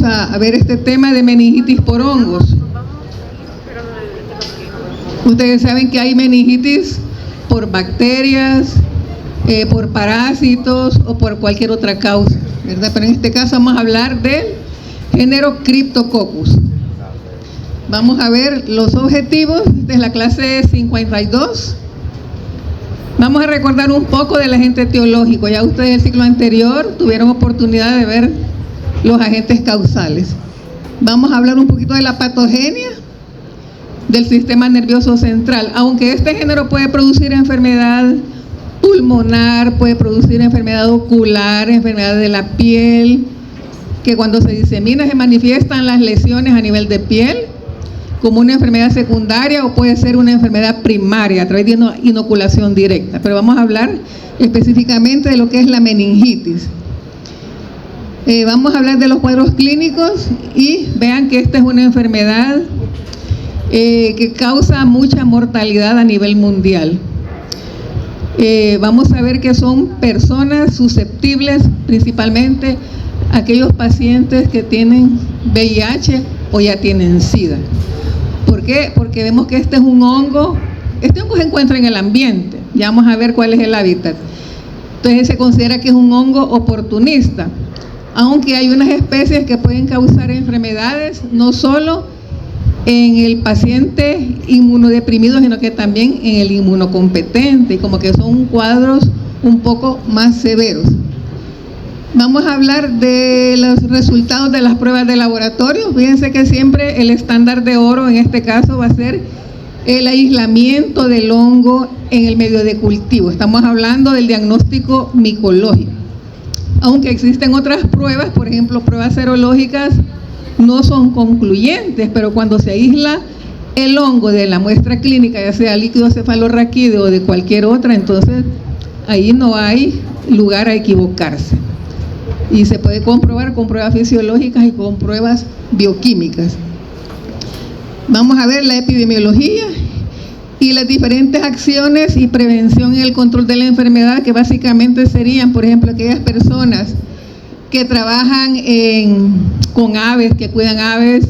a ver este tema de meningitis por hongos. Ustedes saben que hay meningitis por bacterias, por parásitos o por cualquier otra causa, ¿verdad? Pero en este caso vamos a hablar del género Cryptococcus. Vamos a ver los objetivos de la clase 52. Vamos a recordar un poco del agente etiológico. Ya ustedes el ciclo anterior tuvieron oportunidad de ver los agentes causales. Vamos a hablar un poquito de la patogenia del sistema nervioso central. Aunque este género puede producir enfermedad pulmonar, puede producir enfermedad ocular, enfermedad de la piel, que cuando se disemina se manifiestan las lesiones a nivel de piel como una enfermedad secundaria o puede ser una enfermedad primaria a través de una inoculación directa. Pero vamos a hablar específicamente de lo que es la meningitis. Vamos a hablar de los cuadros clínicos y vean que esta es una enfermedad que causa mucha mortalidad a nivel mundial. Vamos a ver que son personas susceptibles, principalmente aquellos pacientes que tienen VIH o ya tienen SIDA. ¿Por qué? Porque vemos que este es un hongo, este hongo se encuentra en el ambiente, ya vamos a ver cuál es el hábitat. Entonces se considera que es un hongo oportunista, aunque hay unas especies que pueden causar enfermedades, no solo en el paciente inmunodeprimido, sino que también en el inmunocompetente, y como que son cuadros un poco más severos. Vamos a hablar de los resultados de las pruebas de laboratorio. Fíjense que siempre el estándar de oro en este caso va a ser el aislamiento del hongo en el medio de cultivo. Estamos hablando del diagnóstico micológico. Aunque existen otras pruebas, por ejemplo, pruebas serológicas, no son concluyentes, pero cuando se aísla el hongo de la muestra clínica, ya sea líquido cefalorraquídeo o de cualquier otra, entonces ahí no hay lugar a equivocarse. Y se puede comprobar con pruebas fisiológicas y con pruebas bioquímicas. Vamos a ver la epidemiología y las diferentes acciones y prevención y el control de la enfermedad, que básicamente serían, por ejemplo, aquellas personas que trabajan con aves, que cuidan aves.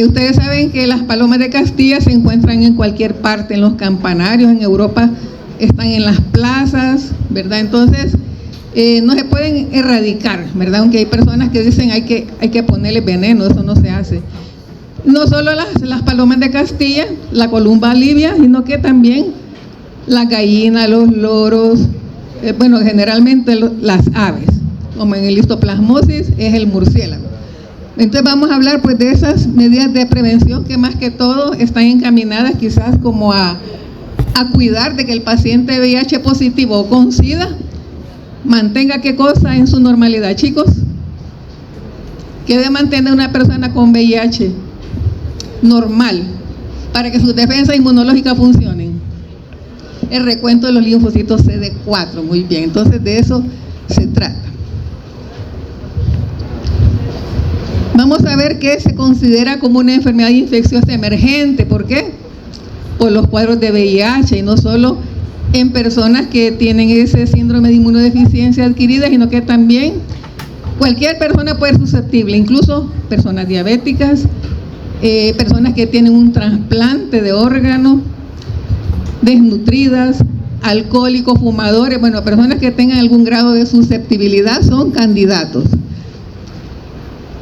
Ustedes saben que las palomas de Castilla se encuentran en cualquier parte, en los campanarios, en Europa están en las plazas, ¿verdad? Entonces, no se pueden erradicar, ¿verdad? Aunque hay personas que dicen hay que ponerle veneno, eso no se hace. No solo las palomas de Castilla, la columba libia, sino que también las gallinas, los loros, bueno, generalmente las aves, como en el histoplasmosis es el murciélago. Entonces vamos a hablar pues de esas medidas de prevención que más que todo están encaminadas quizás como a cuidar de que el paciente VIH positivo o con SIDA mantenga qué cosa en su normalidad, chicos. ¿Qué debe mantener una persona con VIH normal para que sus defensas inmunológicas funcionen? El recuento de los linfocitos CD4, muy bien, entonces de eso se trata. Vamos a ver qué se considera como una enfermedad infecciosa emergente. ¿Por qué? Por los cuadros de VIH, y no solo en personas que tienen ese síndrome de inmunodeficiencia adquirida, sino que también cualquier persona puede ser susceptible, incluso personas diabéticas, personas que tienen un trasplante de órgano, desnutridas, alcohólicos, fumadores, bueno, personas que tengan algún grado de susceptibilidad son candidatos.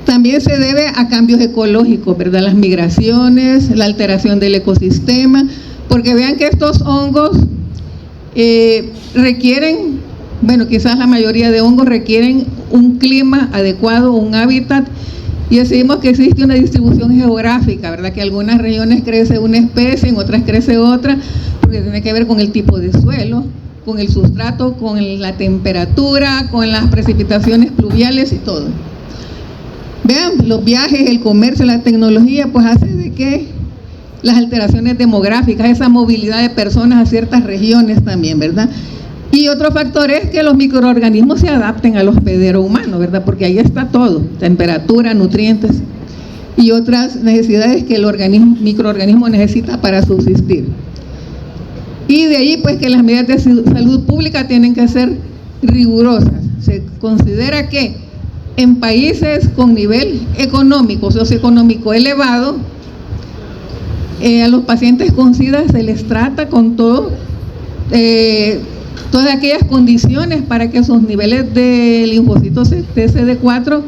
También se debe a cambios ecológicos, ¿verdad? Las migraciones, la alteración del ecosistema, porque vean que estos hongos requieren, bueno, quizás la mayoría de hongos requieren un clima adecuado, un hábitat, y decimos que existe una distribución geográfica, ¿verdad? Que en algunas regiones crece una especie, en otras crece otra, porque tiene que ver con el tipo de suelo, con el sustrato, con la temperatura, con las precipitaciones pluviales y todo. Vean, los viajes, el comercio, la tecnología, pues hace de que las alteraciones demográficas, esa movilidad de personas a ciertas regiones también, ¿verdad? Y otro factor es que los microorganismos se adapten al hospedero humano, ¿verdad? Porque ahí está todo, temperatura, nutrientes y otras necesidades que el microorganismo necesita para subsistir. Y de ahí pues que las medidas de salud pública tienen que ser rigurosas. Se considera que en países con nivel económico, socioeconómico elevado, a los pacientes con SIDA se les trata con todas aquellas condiciones para que sus niveles de linfocitos TCD4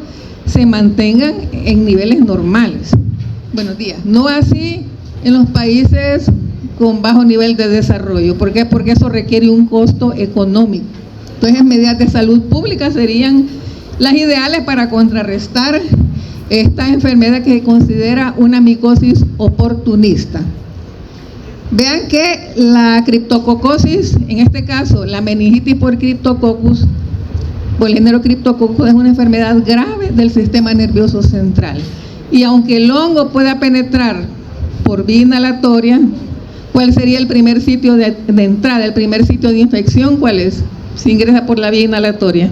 se mantengan en niveles normales. Buenos días. No así en los países con bajo nivel de desarrollo. ¿Por qué? Porque eso requiere un costo económico. Entonces, medidas de salud pública serían las ideales para contrarrestar esta enfermedad que se considera una micosis oportunista. Vean que la criptococosis, en este caso la meningitis por Cryptococcus, por el género Cryptococcus, es una enfermedad grave del sistema nervioso central. Y aunque el hongo pueda penetrar por vía inhalatoria, ¿cuál sería el primer sitio de entrada, el primer sitio de infección? ¿Cuál es? Si ingresa por la vía inhalatoria.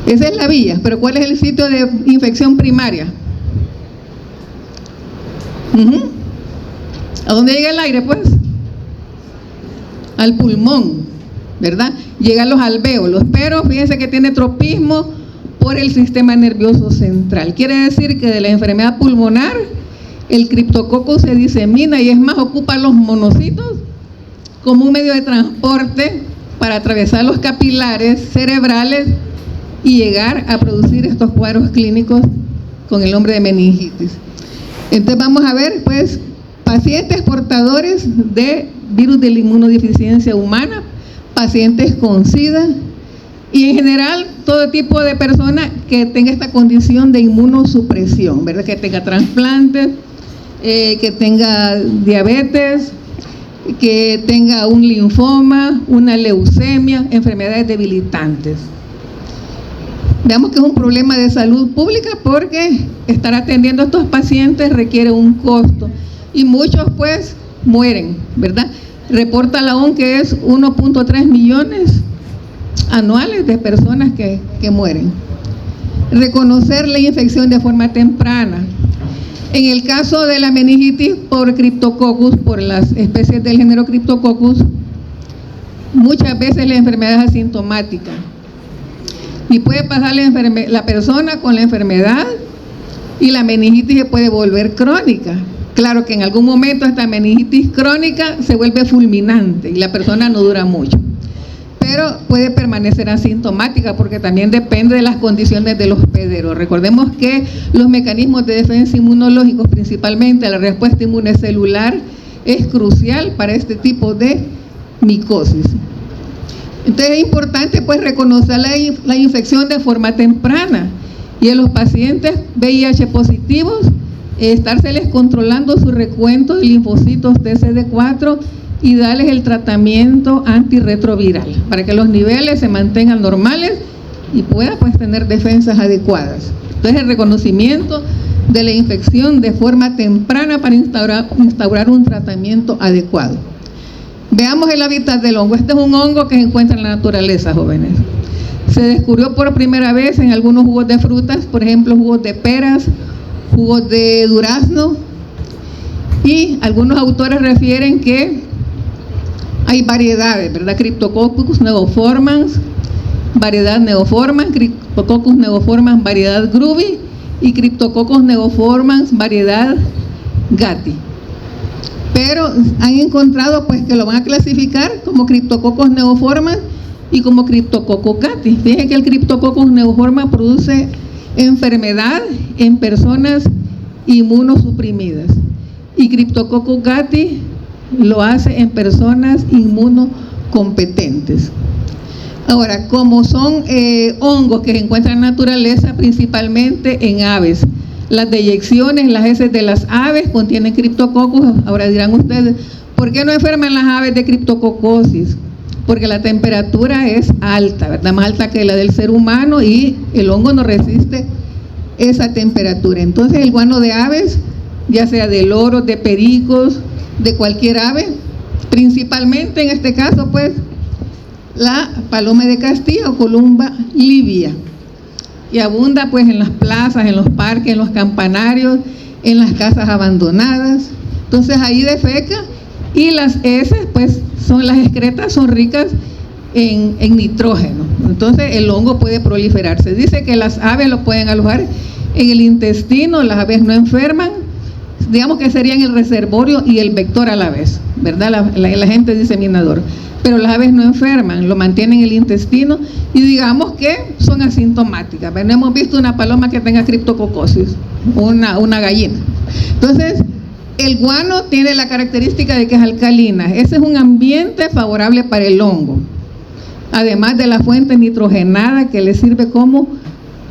Esa es la vía, pero ¿cuál es el sitio de infección primaria? ¿A dónde llega el aire, pues? Al pulmón, ¿verdad? Llega a los alvéolos, pero fíjense que tiene tropismo por el sistema nervioso central. Quiere decir que de la enfermedad pulmonar, el criptococo se disemina y es más, ocupa los monocitos como un medio de transporte para atravesar los capilares cerebrales y llegar a producir estos cuadros clínicos con el nombre de meningitis. Entonces vamos a ver, pues, pacientes portadores de virus de la inmunodeficiencia humana, pacientes con SIDA y en general todo tipo de persona que tenga esta condición de inmunosupresión, ¿verdad? Que tenga trasplantes, que tenga diabetes, que tenga un linfoma, una leucemia, enfermedades debilitantes. Veamos que es un problema de salud pública porque estar atendiendo a estos pacientes requiere un costo y muchos pues mueren, ¿verdad? Reporta la OMS que es 1.3 millones anuales de personas que mueren. Reconocer la infección de forma temprana. En el caso de la meningitis por Cryptococcus, por las especies del género Cryptococcus, muchas veces la enfermedad es asintomática. Y puede pasar la persona con la enfermedad y la meningitis se puede volver crónica. Claro que en algún momento esta meningitis crónica se vuelve fulminante y la persona no dura mucho. Pero puede permanecer asintomática porque también depende de las condiciones del hospedero. Recordemos que los mecanismos de defensa inmunológicos, principalmente la respuesta inmune celular, es crucial para este tipo de micosis. Entonces es importante pues reconocer la infección de forma temprana y en los pacientes VIH positivos estárseles controlando su recuento de linfocitos TCD4 y darles el tratamiento antirretroviral para que los niveles se mantengan normales y pueda pues tener defensas adecuadas. Entonces el reconocimiento de la infección de forma temprana para instaurar un tratamiento adecuado. Veamos el hábitat del hongo. Este es un hongo que se encuentra en la naturaleza, jóvenes. Se descubrió por primera vez en algunos jugos de frutas, por ejemplo, jugos de peras, jugos de durazno, y algunos autores refieren que hay variedades, ¿verdad? Cryptococcus neoformans, variedad neoformans, Cryptococcus neoformans, variedad grubi, y Cryptococcus neoformans, variedad gatti. Pero han encontrado pues que lo van a clasificar como Cryptococcus neoformans y como Cryptococcus gatti. Fíjense que el Cryptococcus neoformans produce enfermedad en personas inmunosuprimidas y Cryptococcus gatti lo hace en personas inmunocompetentes. Ahora, como son hongos que se encuentran en la naturaleza, principalmente en aves, las deyecciones, las heces de las aves contienen Cryptococcus. Ahora dirán ustedes, ¿por qué no enferman las aves de criptococosis? Porque la temperatura es alta, ¿verdad? Más alta que la del ser humano y el hongo no resiste esa temperatura. Entonces el guano de aves, ya sea de loros, de pericos, de cualquier ave, principalmente en este caso pues la paloma de Castilla o Columba livia, y abunda pues en las plazas, en los parques, en los campanarios, en las casas abandonadas. Entonces ahí defeca y las heces pues las excretas son ricas en nitrógeno. Entonces el hongo puede proliferarse. Dice que las aves lo pueden alojar en el intestino, las aves no enferman, digamos que serían el reservorio y el vector a la vez, ¿verdad? El agente diseminador. Pero las aves no enferman, lo mantienen en el intestino y digamos que son asintomáticas. No hemos visto una paloma que tenga criptococosis, una gallina. Entonces, el guano tiene la característica de que es alcalina. Ese es un ambiente favorable para el hongo. Además de la fuente nitrogenada que le sirve como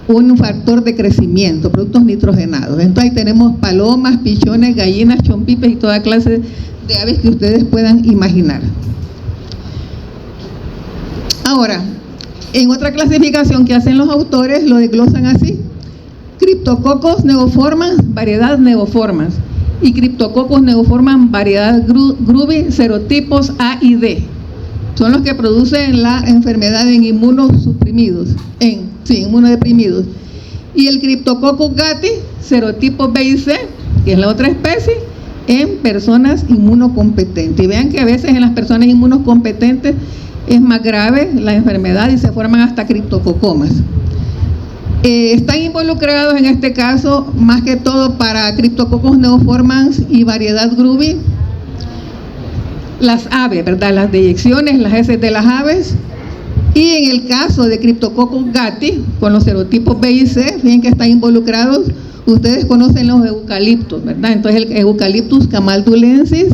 un factor de crecimiento, productos nitrogenados. Entonces ahí tenemos palomas, pichones, gallinas, chompipes y toda clase de aves que ustedes puedan imaginar. Ahora, en otra clasificación que hacen los autores, lo desglosan así: Cryptococcus neoformans, variedad neoformans, y Cryptococcus neoformans, variedad grubi, serotipos A y D. Son los que producen la enfermedad en inmunosuprimidos, inmunodeprimidos. Y el Cryptococcus gatti, serotipos B y C, que es la otra especie, en personas inmunocompetentes. Y vean que a veces en las personas inmunocompetentes es más grave la enfermedad y se forman hasta criptococomas. Están involucrados en este caso, más que todo para Cryptococcus neoformans y variedad grubi, las aves, ¿verdad? Las deyecciones, las heces de las aves. Y en el caso de Cryptococcus gatti, con los serotipos B y C, fíjense que están involucrados, ustedes conocen los eucaliptos, ¿verdad? Entonces el Eucalyptus camaldulensis,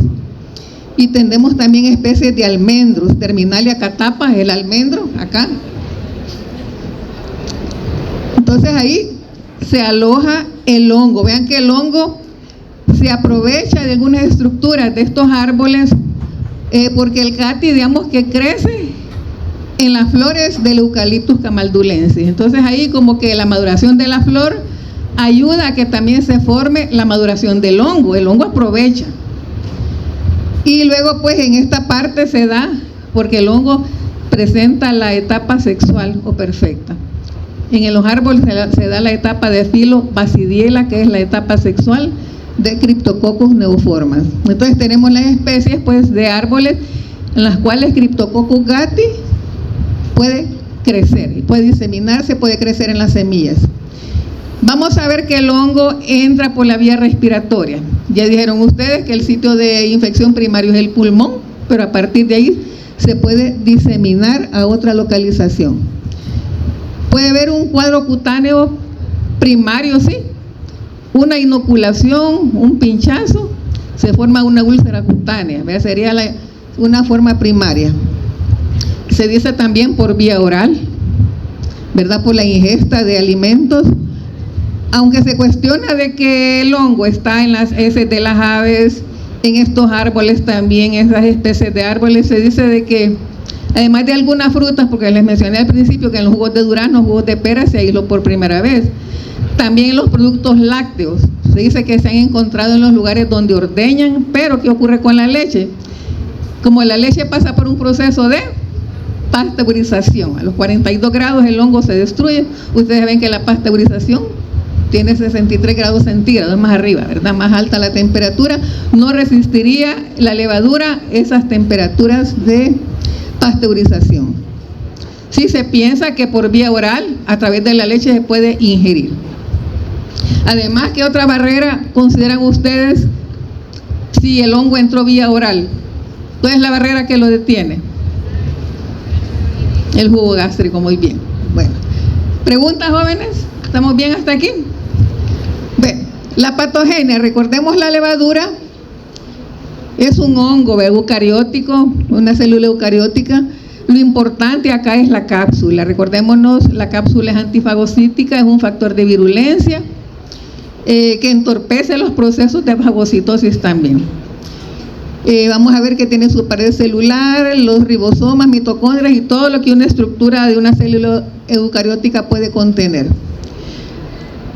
y tenemos también especies de almendros, Terminalia catapa, el almendro, acá. Entonces ahí se aloja el hongo. Vean que el hongo se aprovecha de algunas estructuras de estos árboles, porque el gatti, digamos que crece en las flores del Eucalyptus camaldulensis. Entonces ahí como que la maduración de la flor ayuda a que también se forme la maduración del hongo. El hongo aprovecha. Y luego pues en esta parte se da, porque el hongo presenta la etapa sexual o perfecta. En los árboles se da la etapa de filo basidiela, que es la etapa sexual de Cryptococcus neoformans. Entonces tenemos las especies pues de árboles en las cuales Cryptococcus gatti puede crecer y puede diseminarse, puede crecer en las semillas. Vamos a ver que el hongo entra por la vía respiratoria. Ya dijeron ustedes que el sitio de infección primario es el pulmón, pero a partir de ahí se puede diseminar a otra localización. Puede haber un cuadro cutáneo primario, sí, una inoculación, un pinchazo, se forma una úlcera cutánea, ¿verdad? Sería una forma primaria. Se dice también por vía oral, ¿verdad? Por la ingesta de alimentos, aunque se cuestiona de que el hongo está en las heces de las aves, en estos árboles también, esas especies de árboles, se dice de que además de algunas frutas, porque les mencioné al principio que en los jugos de durazno, jugos de pera se aisló por primera vez. También en los productos lácteos, se dice que se han encontrado en los lugares donde ordeñan, pero ¿qué ocurre con la leche? Como la leche pasa por un proceso de pasteurización, a los 42 grados el hongo se destruye. Ustedes ven que la pasteurización tiene 63 grados centígrados, más arriba, ¿verdad? Más alta la temperatura, no resistiría la levadura esas temperaturas de pasteurización. Sí se piensa que por vía oral, a través de la leche se puede ingerir. Además, ¿qué otra barrera consideran ustedes si el hongo entró vía oral? ¿Cuál es la barrera que lo detiene? El jugo gástrico, muy bien. Bueno, ¿preguntas, jóvenes? ¿Estamos bien hasta aquí? Bueno, la patogenia, recordemos la levadura, es un hongo eucariótico, una célula eucariótica. Lo importante acá es la cápsula. Recordémonos, la cápsula es antifagocítica, es un factor de virulencia que entorpece los procesos de fagocitosis también. Vamos a ver que tiene su pared celular, los ribosomas, mitocondrias y todo lo que una estructura de una célula eucariótica puede contener.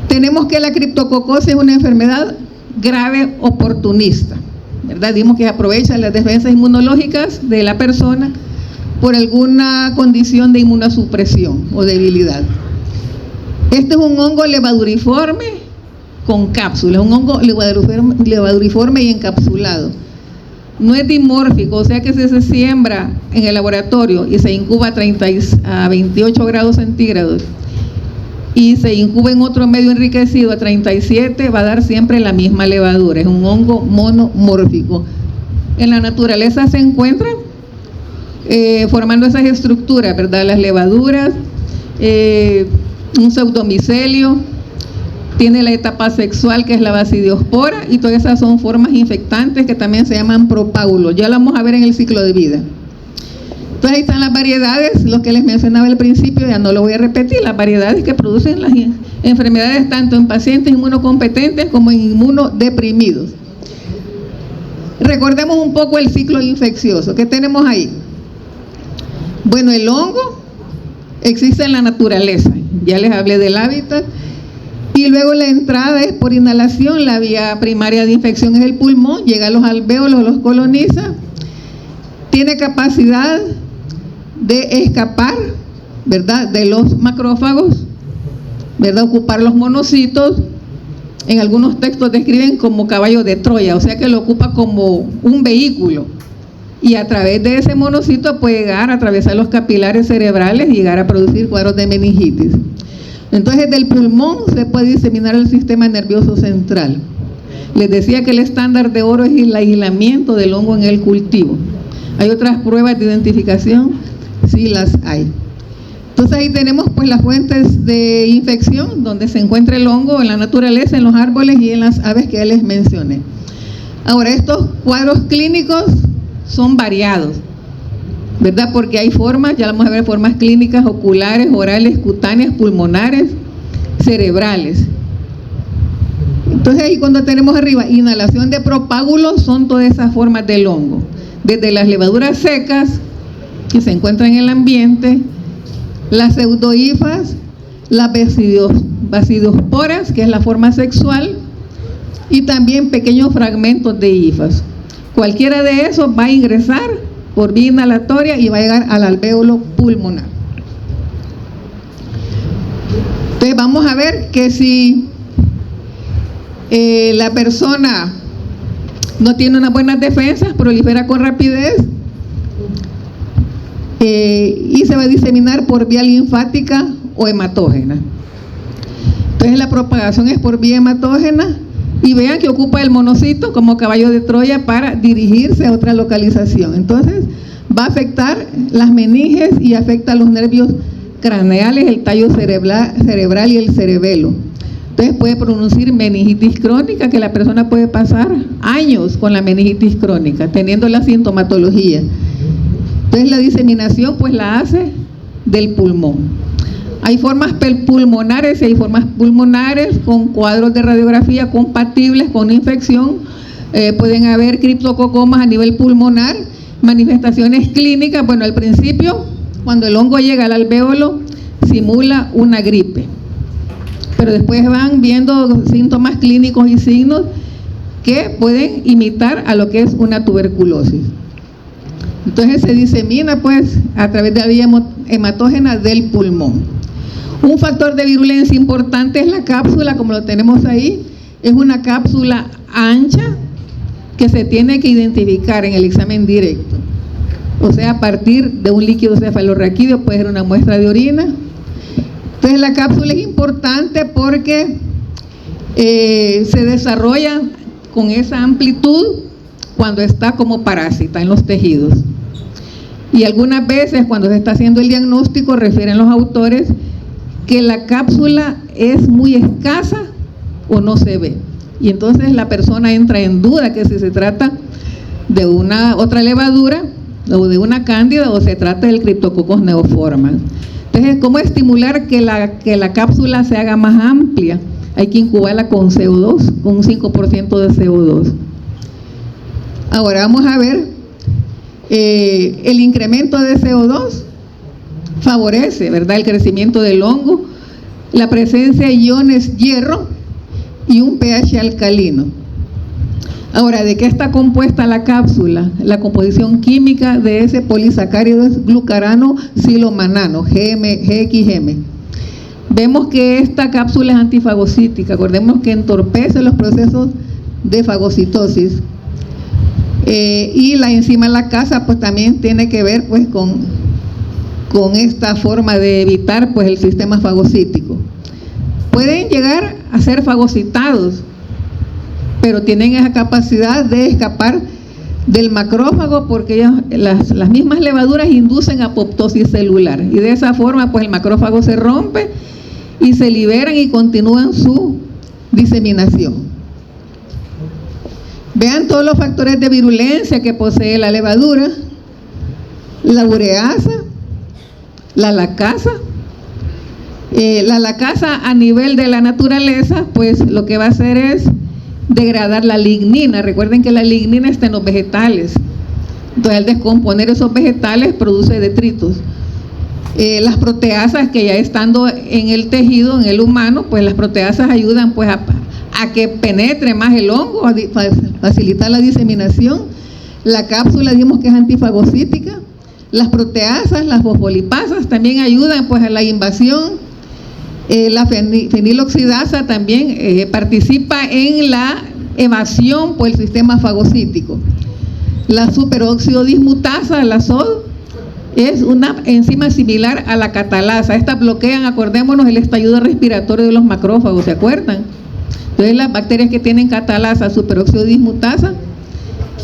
Tenemos que la criptococosis es una enfermedad grave oportunista, ¿verdad? Dimos que aprovecha las defensas inmunológicas de la persona por alguna condición de inmunosupresión o debilidad. Este es un hongo levaduriforme con cápsula, un hongo levaduriforme y encapsulado. no es dimórfico, o sea que si se siembra en el laboratorio y se incuba a 28 grados centígrados y se incuba en otro medio enriquecido a 37, va a dar siempre la misma levadura. Es un hongo monomórfico. En la naturaleza se encuentran formando esas estructuras, ¿verdad? Las levaduras, un pseudomicelio, tiene la etapa sexual que es la basidiospora, y todas esas son formas infectantes que también se llaman propágulos. Ya lo vamos a ver en el ciclo de vida. Entonces ahí están las variedades, lo que les mencionaba al principio, ya no lo voy a repetir, las variedades que producen las enfermedades tanto en pacientes inmunocompetentes como en inmunodeprimidos. Recordemos un poco el ciclo infeccioso. ¿Qué tenemos ahí? Bueno, el hongo existe en la naturaleza, ya les hablé del hábitat, y luego la entrada es por inhalación. La vía primaria de infección es el pulmón, llega a los alvéolos, los coloniza, tiene capacidad de escapar, ¿verdad?, de los macrófagos, ¿verdad?, ocupar los monocitos. En algunos textos describen como caballo de Troya, o sea que lo ocupa como un vehículo, y a través de ese monocito puede llegar a atravesar los capilares cerebrales y llegar a producir cuadros de meningitis. Entonces del pulmón se puede diseminar al sistema nervioso central. Les decía que el estándar de oro es el aislamiento del hongo en el cultivo. Hay otras pruebas de identificación, sí las hay. Entonces ahí tenemos pues las fuentes de infección donde se encuentra el hongo en la naturaleza, en los árboles y en las aves que ya les mencioné. Ahora, estos cuadros clínicos son variados, ¿verdad? Porque hay formas, ya vamos a ver, formas clínicas oculares, orales, cutáneas, pulmonares, cerebrales. Entonces ahí cuando tenemos arriba inhalación de propágulos, son todas esas formas del hongo, desde las levaduras secas que se encuentran en el ambiente, las pseudohifas, las basidiosporas, que es la forma sexual, y también pequeños fragmentos de hifas. Cualquiera de esos va a ingresar por vía inhalatoria y va a llegar al alvéolo pulmonar. Entonces vamos a ver que si la persona no tiene unas buenas defensas, prolifera con rapidez, y se va a diseminar por vía linfática o hematógena. Entonces la propagación es por vía hematógena, y vean que ocupa el monocito como caballo de Troya para dirigirse a otra localización. Entonces va a afectar las meninges y afecta los nervios craneales, el tallo cerebral y el cerebelo. Entonces puede producir meningitis crónica, que la persona puede pasar años con la meningitis crónica, teniendo la sintomatología. Entonces la diseminación pues la hace del pulmón. Hay formas pulmonares y hay formas pulmonares con cuadros de radiografía compatibles con infección. Pueden haber criptococomas a nivel pulmonar, manifestaciones clínicas. Bueno, al principio, cuando el hongo llega al alvéolo, simula una gripe, pero después van viendo síntomas clínicos y signos que pueden imitar a lo que es una tuberculosis. Entonces se disemina pues a través de la vía hematógena del pulmón. Un factor de virulencia importante es la cápsula, como lo tenemos ahí. Es una cápsula ancha que se tiene que identificar en el examen directo. O sea, a partir de un líquido cefalorraquídeo, puede ser una muestra de orina. Entonces la cápsula es importante porque se desarrolla con esa amplitud cuando está como parásita en los tejidos. Y algunas veces cuando se está haciendo el diagnóstico, refieren los autores que la cápsula es muy escasa o no se ve. Y entonces la persona entra en duda que si se trata de una otra levadura o de una cándida o se trata del Cryptococcus neoformans. Entonces, ¿cómo estimular que la cápsula se haga más amplia? Hay que incubarla con CO2, con un 5% de CO2. Ahora vamos a ver, el incremento de CO2 favorece, ¿verdad?, el crecimiento del hongo, la presencia de iones hierro y un pH alcalino. Ahora, ¿de qué está compuesta la cápsula? La composición química de ese polisacárido es glucarano silomanano, GXM. Vemos que esta cápsula es antifagocítica. Acordemos que entorpece los procesos de fagocitosis. Y la enzima lactasa pues también tiene que ver pues con esta forma de evitar pues el sistema fagocítico. Pueden llegar a ser fagocitados, pero tienen esa capacidad de escapar del macrófago porque las mismas levaduras inducen apoptosis celular y de esa forma pues el macrófago se rompe y se liberan y continúan su diseminación. Vean todos los factores de virulencia que posee la levadura: la ureasa, la lacasa. La lacasa a nivel de la naturaleza pues lo que va a hacer es degradar la lignina. Recuerden que la lignina está en los vegetales, entonces al descomponer esos vegetales produce detritos. Las proteasas, que ya estando en el tejido, en el humano, pues las proteasas ayudan pues a que penetre más el hongo, a facilitar la diseminación. La cápsula dijimos que es antifagocítica. Las proteasas, las fosfolipasas también ayudan pues a la invasión. La feniloxidasa también participa en la evasión por el sistema fagocítico. La superóxido dismutasa, la SOD, es una enzima similar a la catalasa. Estas bloquean, acordémonos, el estallido respiratorio de los macrófagos, ¿se acuerdan? Entonces las bacterias que tienen catalasa, superóxido dismutasa,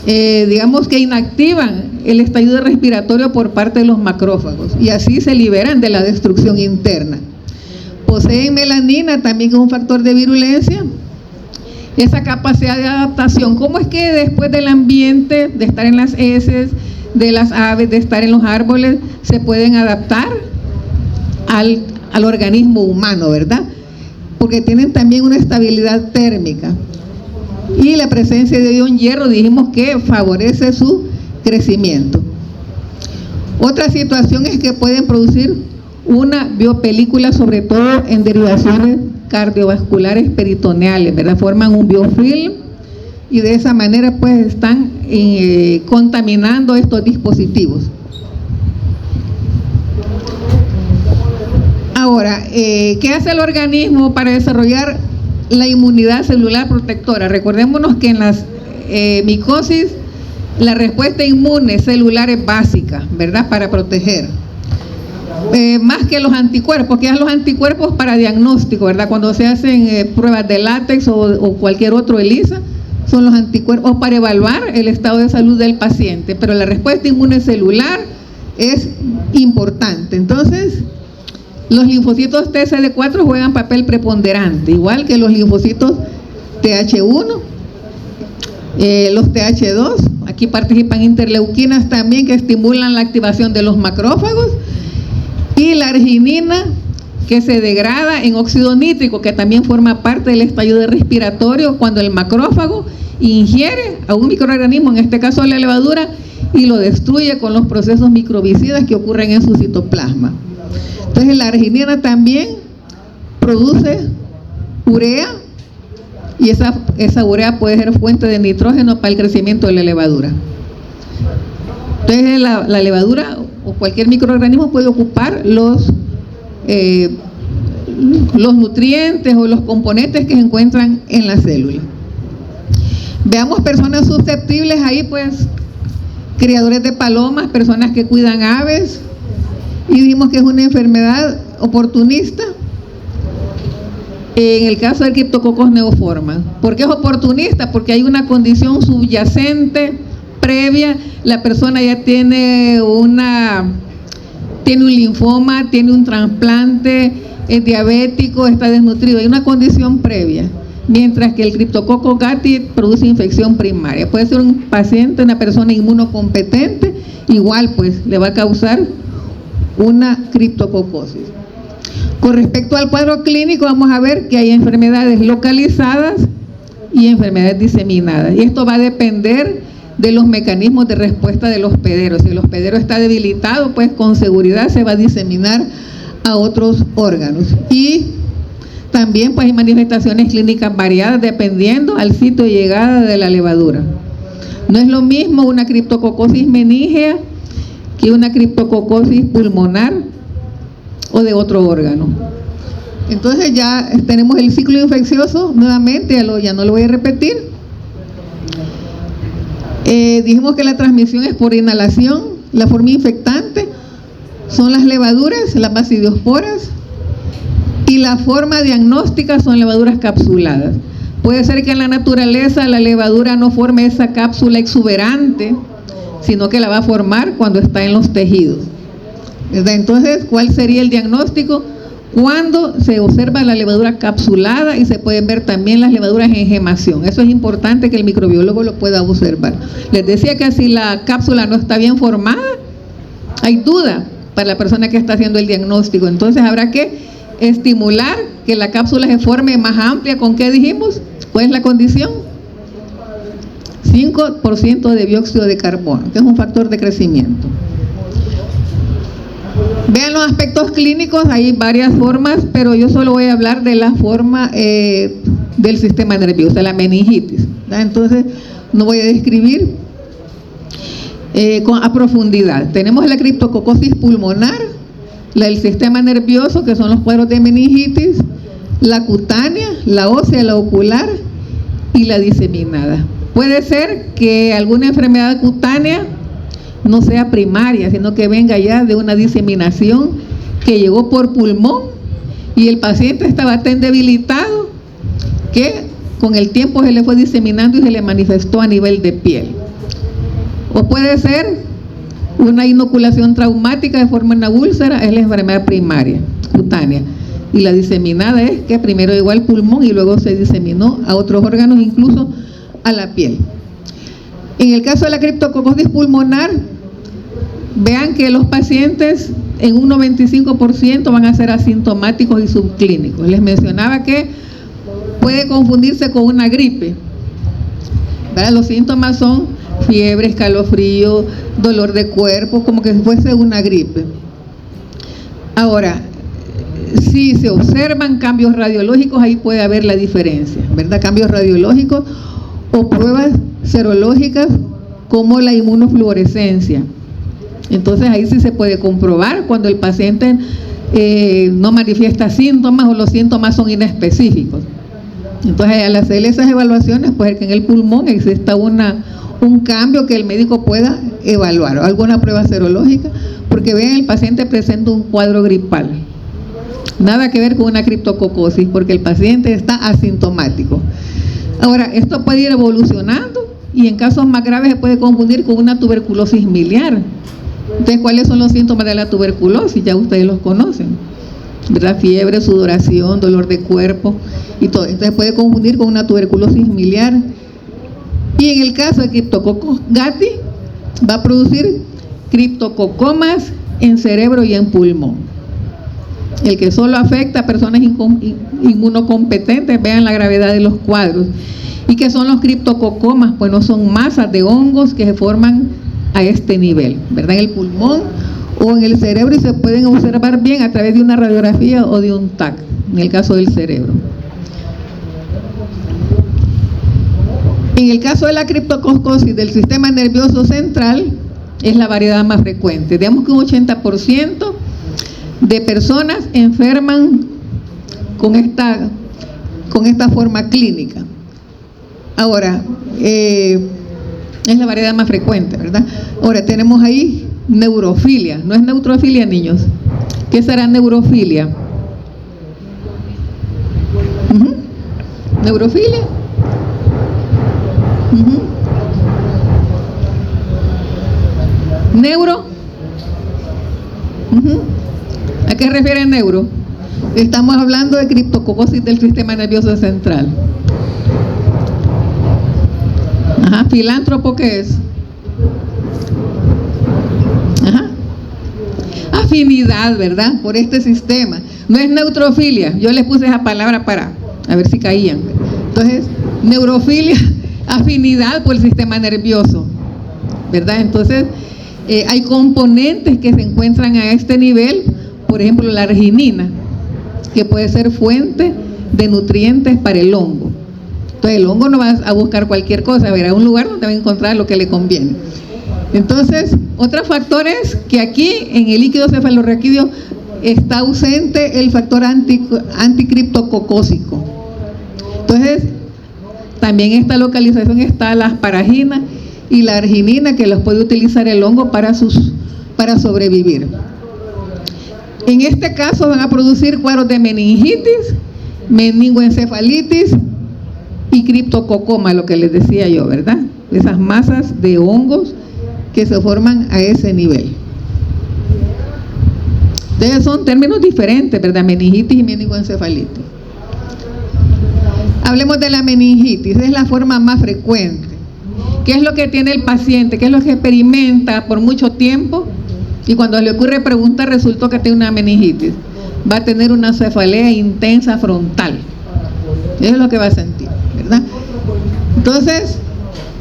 digamos que inactivan el estallido respiratorio por parte de los macrófagos y así se liberan de la destrucción interna. Poseen melanina, también que es un factor de virulencia. Esa capacidad de adaptación, ¿cómo es que después del ambiente, de estar en las heces de las aves, de estar en los árboles, se pueden adaptar al organismo humano, verdad? Porque tienen también una estabilidad térmica. Y la presencia de ion hierro dijimos que favorece su crecimiento. Otra situación es que pueden producir una biopelícula, sobre todo en derivaciones cardiovasculares peritoneales, ¿verdad? Forman un biofilm y de esa manera pues están contaminando estos dispositivos. Ahora, ¿qué hace el organismo para desarrollar la inmunidad celular protectora? Recordémonos que en las micosis la respuesta inmune celular es básica, ¿verdad? Para proteger. Más que los anticuerpos, que son los anticuerpos para diagnóstico, ¿verdad? Cuando se hacen pruebas de látex o cualquier otro ELISA, son los anticuerpos para evaluar el estado de salud del paciente, pero la respuesta inmune celular es importante. Entonces, los linfocitos TCD4 juegan papel preponderante, igual que los linfocitos TH1, los TH2, aquí participan interleuquinas también que estimulan la activación de los macrófagos, y la arginina, que se degrada en óxido nítrico, que también forma parte del estallido respiratorio cuando el macrófago ingiere a un microorganismo, en este caso la levadura, y lo destruye con los procesos microbicidas que ocurren en su citoplasma. Entonces la arginina también produce urea, y esa urea puede ser fuente de nitrógeno para el crecimiento de la levadura. Entonces la levadura o cualquier microorganismo puede ocupar los nutrientes o los componentes que se encuentran en la célula. Veamos personas susceptibles ahí, pues criadores de palomas, personas que cuidan aves, y dijimos que es una enfermedad oportunista. En el caso del Cryptococcus neoformans, ¿por qué es oportunista? Porque hay una condición subyacente previa, la persona ya tiene un linfoma, tiene un trasplante, es diabético, está desnutrido, hay una condición previa, mientras que el Cryptococcus gattii produce infección primaria. Puede ser un paciente, una persona inmunocompetente, igual pues le va a causar una criptococosis. Con respecto al cuadro clínico, vamos a ver que hay enfermedades localizadas y enfermedades diseminadas, y esto va a depender de los mecanismos de respuesta del hospedero. Si el hospedero está debilitado, pues con seguridad se va a diseminar a otros órganos. Y también pues hay manifestaciones clínicas variadas dependiendo al sitio de llegada de la levadura. No es lo mismo una criptococosis meningea que una criptococosis pulmonar o de otro órgano. Entonces ya tenemos el ciclo infeccioso nuevamente, ya no lo voy a repetir. Dijimos que la transmisión es por inhalación, la forma infectante son las levaduras, las baciliosporas, y la forma diagnóstica son levaduras capsuladas. Puede ser que en la naturaleza la levadura no forme esa cápsula exuberante, sino que la va a formar cuando está en los tejidos, ¿verdad? Entonces, ¿cuál sería el diagnóstico? Cuando se observa la levadura capsulada y se pueden ver también las levaduras en gemación. Eso es importante que el microbiólogo lo pueda observar. Les decía que si la cápsula no está bien formada, hay duda para la persona que está haciendo el diagnóstico. Entonces habrá que estimular que la cápsula se forme más amplia. ¿Con qué dijimos? ¿Cuál es la condición? 5% de dióxido de carbono, que es un factor de crecimiento. Vean los aspectos clínicos, hay varias formas, pero yo solo voy a hablar de la forma del sistema nervioso, de la meningitis, ¿verdad? Entonces, no voy a describir a profundidad. Tenemos la criptococosis pulmonar, la del sistema nervioso, que son los cuadros de meningitis, la cutánea, la ósea, la ocular y la diseminada. Puede ser que alguna enfermedad cutánea no sea primaria, sino que venga ya de una diseminación que llegó por pulmón y el paciente estaba tan debilitado que con el tiempo se le fue diseminando y se le manifestó a nivel de piel. O puede ser una inoculación traumática de forma una úlcera, es la enfermedad primaria, cutánea. Y la diseminada es que primero llegó al pulmón y luego se diseminó a otros órganos, incluso a la piel. En el caso de la criptococosis pulmonar, vean que los pacientes en un 95% van a ser asintomáticos y subclínicos. Les mencionaba que puede confundirse con una gripe, ¿verdad? Los síntomas son fiebre, escalofrío, dolor de cuerpo, como que si fuese una gripe. Ahora, si se observan cambios radiológicos, ahí puede haber la diferencia, ¿verdad? Cambios radiológicos o pruebas serológicas como la inmunofluorescencia. Entonces ahí sí se puede comprobar cuando el paciente no manifiesta síntomas o los síntomas son inespecíficos. Entonces al hacer esas evaluaciones, pues que en el pulmón exista un cambio que el médico pueda evaluar, o alguna prueba serológica, porque vean, el paciente presenta un cuadro gripal. Nada que ver con una criptococosis, porque el paciente está asintomático. Ahora, esto puede ir evolucionando y en casos más graves se puede confundir con una tuberculosis miliar. Entonces, ¿cuáles son los síntomas de la tuberculosis? Ya ustedes los conocen, ¿verdad? Fiebre, sudoración, dolor de cuerpo y todo. Entonces puede confundir con una tuberculosis miliar. Y en el caso de Cryptococcus gattii, va a producir criptococomas en cerebro y en pulmón. El que solo afecta a personas inmunocompetentes, vean la gravedad de los cuadros. ¿Y qué son los criptococomas? Pues no son masas de hongos que se forman a este nivel, ¿verdad? En el pulmón o en el cerebro, y se pueden observar bien a través de una radiografía o de un TAC, en el caso del cerebro. En el caso de la criptococosis del sistema nervioso central, es la variedad más frecuente. Digamos que un 80% de personas enferman con esta forma clínica. Ahora, es la variedad más frecuente, ¿verdad? Ahora tenemos ahí neurofilia, no es neutrofilia, niños. ¿Qué será neurofilia? Neurofilia. Neuro. ¿A qué refiere neuro? Estamos hablando de criptococosis del sistema nervioso central. Ajá, filántropo, ¿qué es? Ajá. Afinidad, ¿verdad? Por este sistema. No es neutrofilia. Yo les puse esa palabra para a ver si caían. Entonces, neurofilia, afinidad por el sistema nervioso, ¿verdad? Entonces, hay componentes que se encuentran a este nivel, por ejemplo, la arginina, que puede ser fuente de nutrientes para el hongo. Entonces el hongo no va a buscar cualquier cosa, a ver, a un lugar donde va a encontrar lo que le conviene. Entonces, otro factor es que aquí en el líquido cefalorraquídeo está ausente el factor anticriptococósico. Entonces, también en esta localización está la asparagina y la arginina, que los puede utilizar el hongo para sobrevivir. En este caso van a producir cuadros de meningitis, meningoencefalitis y criptococoma, lo que les decía yo, ¿verdad? Esas masas de hongos que se forman a ese nivel. Entonces son términos diferentes, ¿verdad? Meningitis y meningoencefalitis. Hablemos de la meningitis, es la forma más frecuente. ¿Qué es lo que tiene el paciente? ¿Qué es lo que experimenta por mucho tiempo? Y cuando le ocurre preguntar, resultó que tiene una meningitis. Va a tener una cefalea intensa frontal. Eso es lo que va a sentir, ¿verdad? Entonces,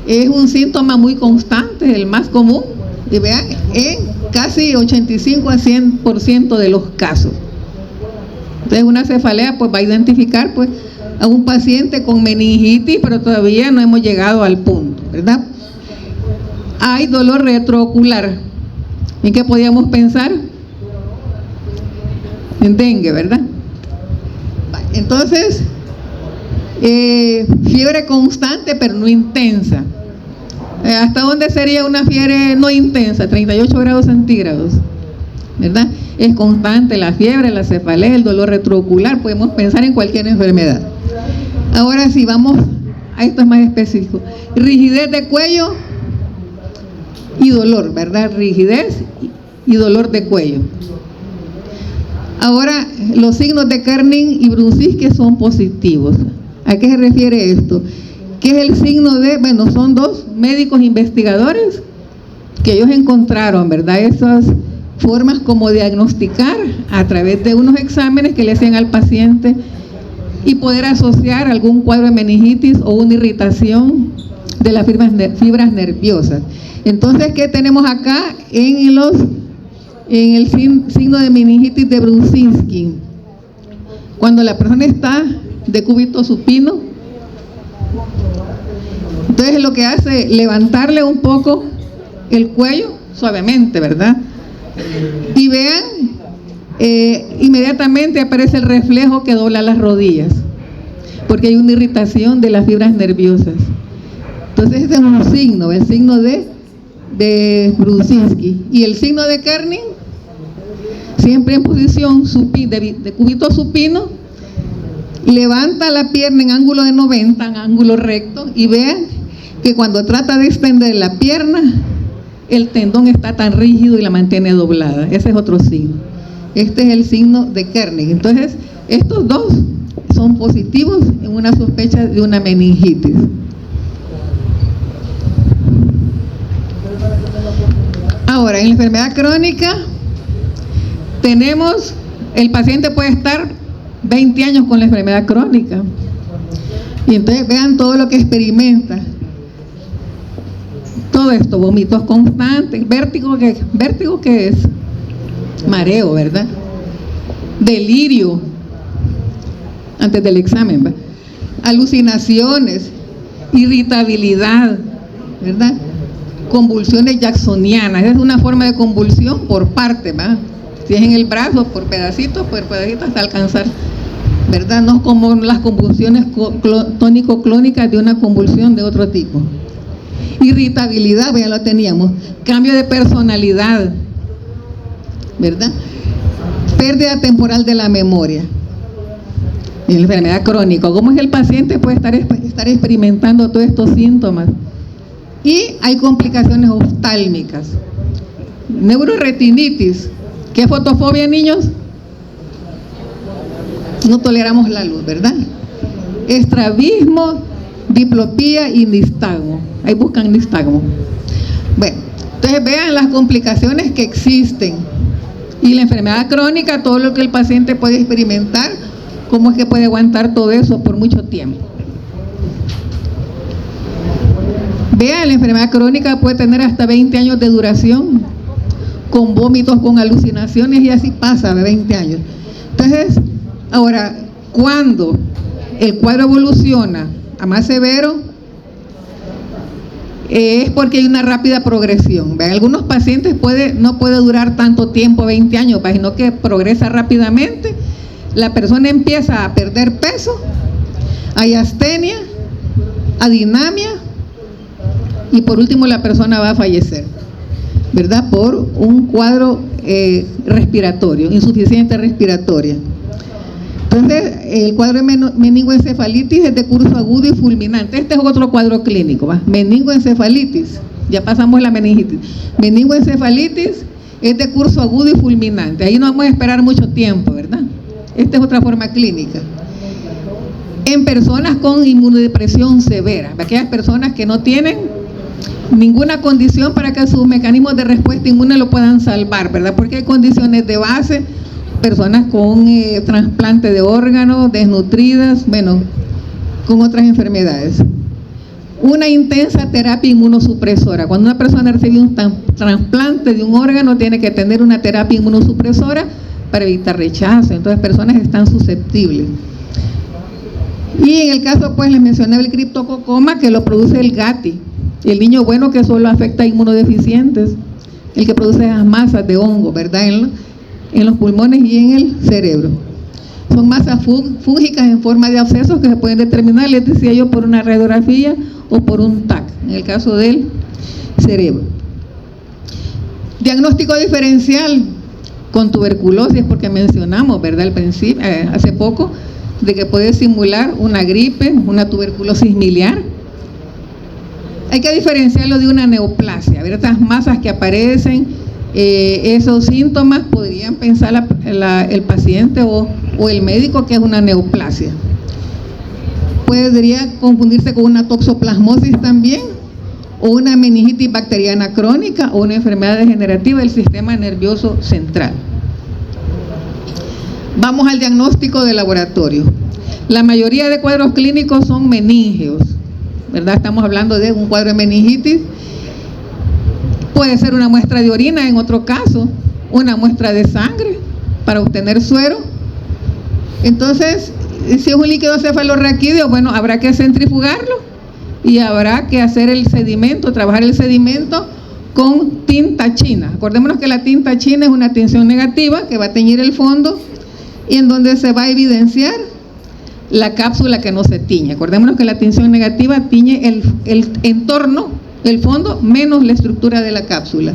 es un síntoma muy constante, el más común. Y vean, en casi 85 a 100% de los casos. Entonces, una cefalea pues va a identificar pues a un paciente con meningitis, pero todavía no hemos llegado al punto, ¿verdad? Hay dolor retroocular. ¿En qué podíamos pensar? En dengue, ¿verdad? Entonces, fiebre constante pero no intensa. ¿Hasta dónde sería una fiebre no intensa? 38 grados centígrados, ¿verdad? Es constante la fiebre, la cefalea, el dolor retroocular. Podemos pensar en cualquier enfermedad. Ahora sí, vamos a esto es más específico. Rigidez de cuello y dolor, ¿verdad? Rigidez y dolor de cuello. Ahora, los signos de Kerning y Brunziski son positivos. ¿A qué se refiere esto? ¿Qué es el signo de? Bueno, son dos médicos investigadores que ellos encontraron, ¿verdad? Esas formas como diagnosticar a través de unos exámenes que le hacían al paciente y poder asociar algún cuadro de meningitis o una irritación de las fibras nerviosas. Entonces, ¿qué tenemos acá en el signo de meningitis de Brunziski? Cuando la persona está de cúbito supino, entonces lo que hace es levantarle un poco el cuello suavemente, ¿verdad? Y vean, inmediatamente aparece el reflejo que dobla las rodillas, porque hay una irritación de las fibras nerviosas. Entonces ese es un signo, el signo de Brunziski. Y el signo de Kerning, siempre en posición de cúbito supino, levanta la pierna en ángulo de 90, en ángulo recto, y vean que cuando trata de extender la pierna, el tendón está tan rígido y la mantiene doblada. Ese es otro signo. Este es el signo de Kerning. Entonces, estos dos son positivos en una sospecha de una meningitis. Ahora, en la enfermedad crónica, tenemos, el paciente puede estar 20 años con la enfermedad crónica. Y entonces vean todo lo que experimenta. Todo esto, vómitos constantes, vértigo ¿qué es? Mareo, ¿verdad? Delirio, antes del examen, ¿verdad? Alucinaciones, irritabilidad, ¿verdad? Convulsiones jacksonianas, es una forma de convulsión por parte, ¿verdad? Si es en el brazo, por pedacitos hasta alcanzar, ¿verdad? No como las convulsiones tónico-clónicas de una convulsión de otro tipo. Irritabilidad, ya lo teníamos. Cambio de personalidad, ¿verdad? Pérdida temporal de la memoria. En la enfermedad crónica, ¿cómo es que el paciente puede estar experimentando todos estos síntomas? Y hay complicaciones oftálmicas. Neuroretinitis. ¿Qué es fotofobia, niños? No toleramos la luz, ¿verdad? Estrabismo, diplopía y nistagmo. Ahí buscan nistagmo. Bueno, entonces vean las complicaciones que existen. Y la enfermedad crónica, todo lo que el paciente puede experimentar, cómo es que puede aguantar todo eso por mucho tiempo. Vean, la enfermedad crónica puede tener hasta 20 años de duración, con vómitos, con alucinaciones, y así pasa de 20 años. Entonces, ahora, cuando el cuadro evoluciona a más severo, es porque hay una rápida progresión. ¿Ve? Algunos pacientes no puede durar tanto tiempo, 20 años, sino que progresa rápidamente. La persona empieza a perder peso, hay astenia, adinamia, Y por último, la persona va a fallecer, ¿verdad? Por un cuadro respiratorio, insuficiencia respiratoria. Entonces, el cuadro de meningoencefalitis es de curso agudo y fulminante. Este es otro cuadro clínico, ¿va? Meningoencefalitis, ya pasamos la meningitis. Meningoencefalitis es de curso agudo y fulminante. Ahí no vamos a esperar mucho tiempo, ¿verdad? Esta es otra forma clínica. En personas con inmunodepresión severa, aquellas personas que no tienen ninguna condición para que sus mecanismos de respuesta inmune lo puedan salvar, ¿verdad? Porque hay condiciones de base, personas con trasplante de órganos, desnutridas, bueno, con otras enfermedades. Una intensa terapia inmunosupresora. Cuando una persona recibe un trasplante de un órgano, tiene que tener una terapia inmunosupresora para evitar rechazo. Entonces, personas están susceptibles. Y en el caso, pues, les mencioné el criptococoma, que lo produce el GATI, el niño bueno que solo afecta a inmunodeficientes, el que produce esas masas de hongo, ¿verdad? En los pulmones y en el cerebro. Son masas fúngicas en forma de abscesos que se pueden determinar, les decía yo, por una radiografía o por un TAC, en el caso del cerebro. Diagnóstico diferencial con tuberculosis, porque mencionamos, ¿verdad?, al principio, hace poco, de que puede simular una gripe, una tuberculosis miliar. Hay que diferenciarlo de una neoplasia, ¿verdad? Estas masas que aparecen, esos síntomas podrían pensar el paciente o el médico que es una neoplasia. Podría confundirse con una toxoplasmosis también, o una meningitis bacteriana crónica, o una enfermedad degenerativa del sistema nervioso central. Vamos al diagnóstico de laboratorio. La mayoría de cuadros clínicos son meningeos, ¿verdad? Estamos hablando de un cuadro de meningitis. Puede ser una muestra de orina, en otro caso, una muestra de sangre para obtener suero. Entonces, si es un líquido cefalorraquídeo, bueno, habrá que centrifugarlo y habrá que hacer el sedimento, trabajar el sedimento con tinta china. Acordémonos que la tinta china es una tinción negativa que va a teñir el fondo y en donde se va a evidenciar la cápsula que no se tiñe. Acordémonos que la tinción negativa tiñe el entorno, el fondo, menos la estructura de la cápsula.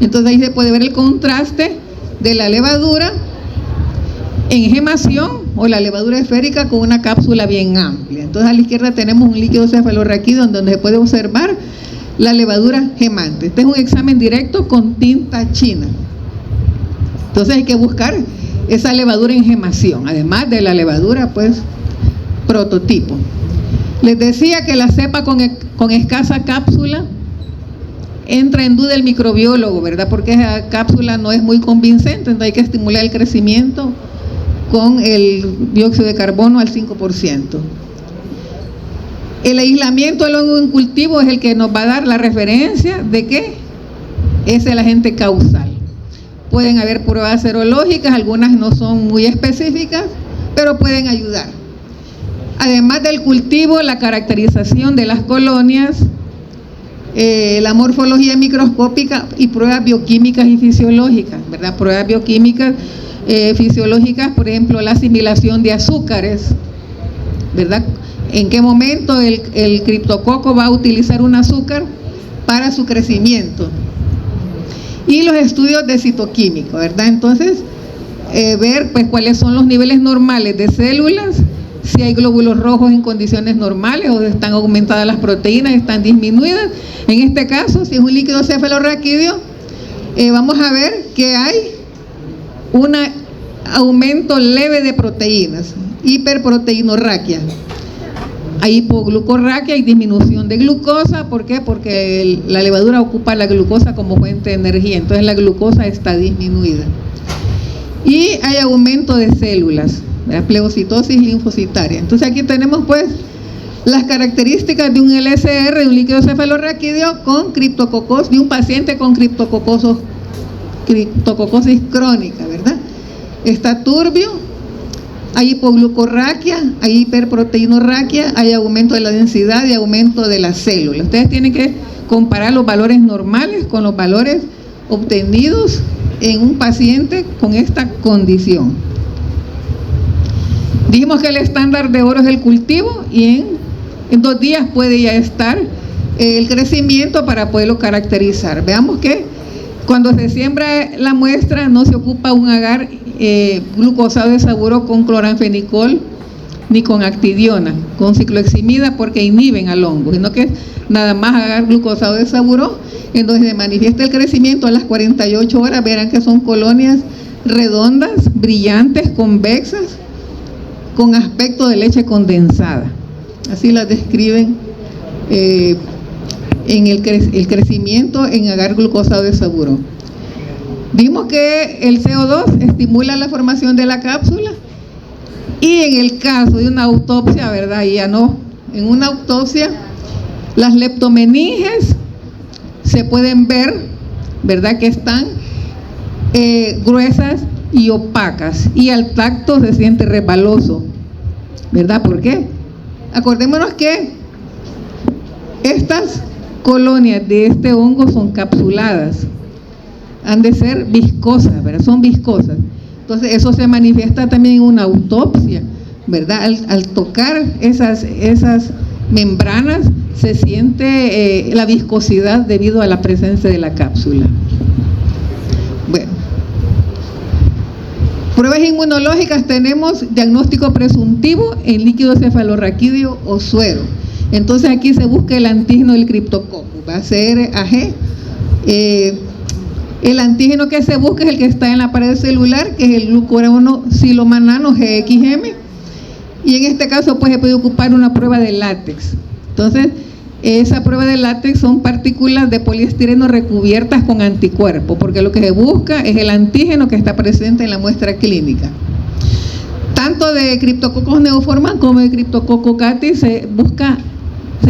Entonces ahí se puede ver el contraste de la levadura en gemación o la levadura esférica con una cápsula bien amplia. Entonces a la izquierda tenemos un líquido cefalorraquídeo donde se puede observar la levadura gemante. Este es un examen directo con tinta china. Entonces hay que buscar esa levadura en gemación, además de la levadura, pues, prototipo. Les decía que la cepa con escasa cápsula entra en duda el microbiólogo, ¿verdad? Porque esa cápsula no es muy convincente, entonces hay que estimular el crecimiento con el dióxido de carbono al 5%. El aislamiento del hongo en cultivo es el que nos va a dar la referencia de que es el agente causal. Pueden haber pruebas serológicas, algunas no son muy específicas, pero pueden ayudar. Además del cultivo, la caracterización de las colonias, la morfología microscópica y pruebas bioquímicas y fisiológicas, ¿verdad? Pruebas bioquímicas, fisiológicas, por ejemplo, la asimilación de azúcares, ¿verdad? ¿En qué momento el criptococo va a utilizar un azúcar para su crecimiento? Y los estudios de citoquímico, ¿verdad? Entonces, ver pues cuáles son los niveles normales de células, si hay glóbulos rojos en condiciones normales o están aumentadas las proteínas, están disminuidas. En este caso, si es un líquido cefalorraquídeo, vamos a ver que hay un aumento leve de proteínas, hiperproteinorraquia. Hay hipoglucorraquia y disminución de glucosa. ¿Por qué? Porque la levadura ocupa la glucosa como fuente de energía, entonces la glucosa está disminuida. Y hay aumento de células, la pleocitosis linfocitaria. Entonces aquí tenemos pues las características de un LSR, de un líquido cefalorraquídeo con criptococosis, de un paciente con criptococosis crónica, ¿verdad? Está turbio, hay hipoglucorraquia, hay hiperproteinorraquia, hay aumento de la densidad y aumento de las células. Ustedes tienen que comparar los valores normales con los valores obtenidos en un paciente con esta condición. Dijimos que el estándar de oro es el cultivo y en 2 días puede ya estar el crecimiento para poderlo caracterizar. Veamos que cuando se siembra la muestra no se ocupa un agar glucosado de saburo con cloranfenicol ni con actidiona, con cicloheximida, porque inhiben al hongo, sino que nada más agar glucosado de saburo, en donde se manifiesta el crecimiento a las 48 horas. Verán que son colonias redondas, brillantes, convexas, con aspecto de leche condensada. Así las describen en el crecimiento en agar glucosado de saburo. Vimos que el CO2 estimula la formación de la cápsula, y en el caso de una autopsia, ¿verdad? Ya no, en una autopsia las leptomeninges se pueden ver, ¿verdad? Que están gruesas y opacas, y al tacto se siente resbaloso, ¿verdad? ¿Por qué? Acordémonos que estas colonias de este hongo son capsuladas, han de ser viscosas, ¿verdad? Son viscosas. Entonces eso se manifiesta también en una autopsia, ¿verdad? Al tocar esas membranas se siente la viscosidad debido a la presencia de la cápsula. Bueno, pruebas inmunológicas, tenemos diagnóstico presuntivo en líquido cefalorraquídeo o suero. Entonces aquí se busca el antígeno del criptococo, va a ser AG. El antígeno que se busca es el que está en la pared celular, que es el glucurano silomanano GXM, y en este caso pues se puede ocupar una prueba de látex. Entonces esa prueba de látex son partículas de poliestireno recubiertas con anticuerpos, porque lo que se busca es el antígeno que está presente en la muestra clínica. Tanto de Cryptococcus neoformans como de Cryptococcus catis se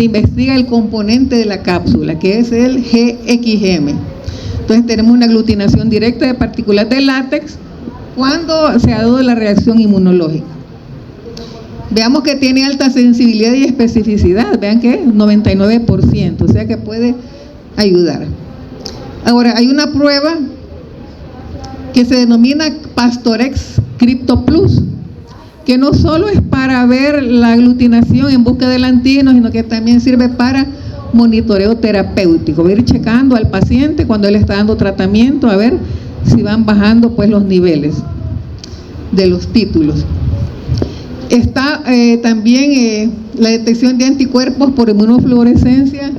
investiga el componente de la cápsula, que es el GXM. Entonces tenemos una aglutinación directa de partículas de látex cuando se ha dado la reacción inmunológica. Veamos que tiene alta sensibilidad y especificidad, vean que 99%, o sea que puede ayudar. Ahora, hay una prueba que se denomina Pastorex Crypto Plus, que no solo es para ver la aglutinación en busca del antígeno, sino que también sirve para monitoreo terapéutico, ir checando al paciente cuando él está dando tratamiento, a ver si van bajando pues los niveles de los títulos. Está también la detección de anticuerpos por inmunofluorescencia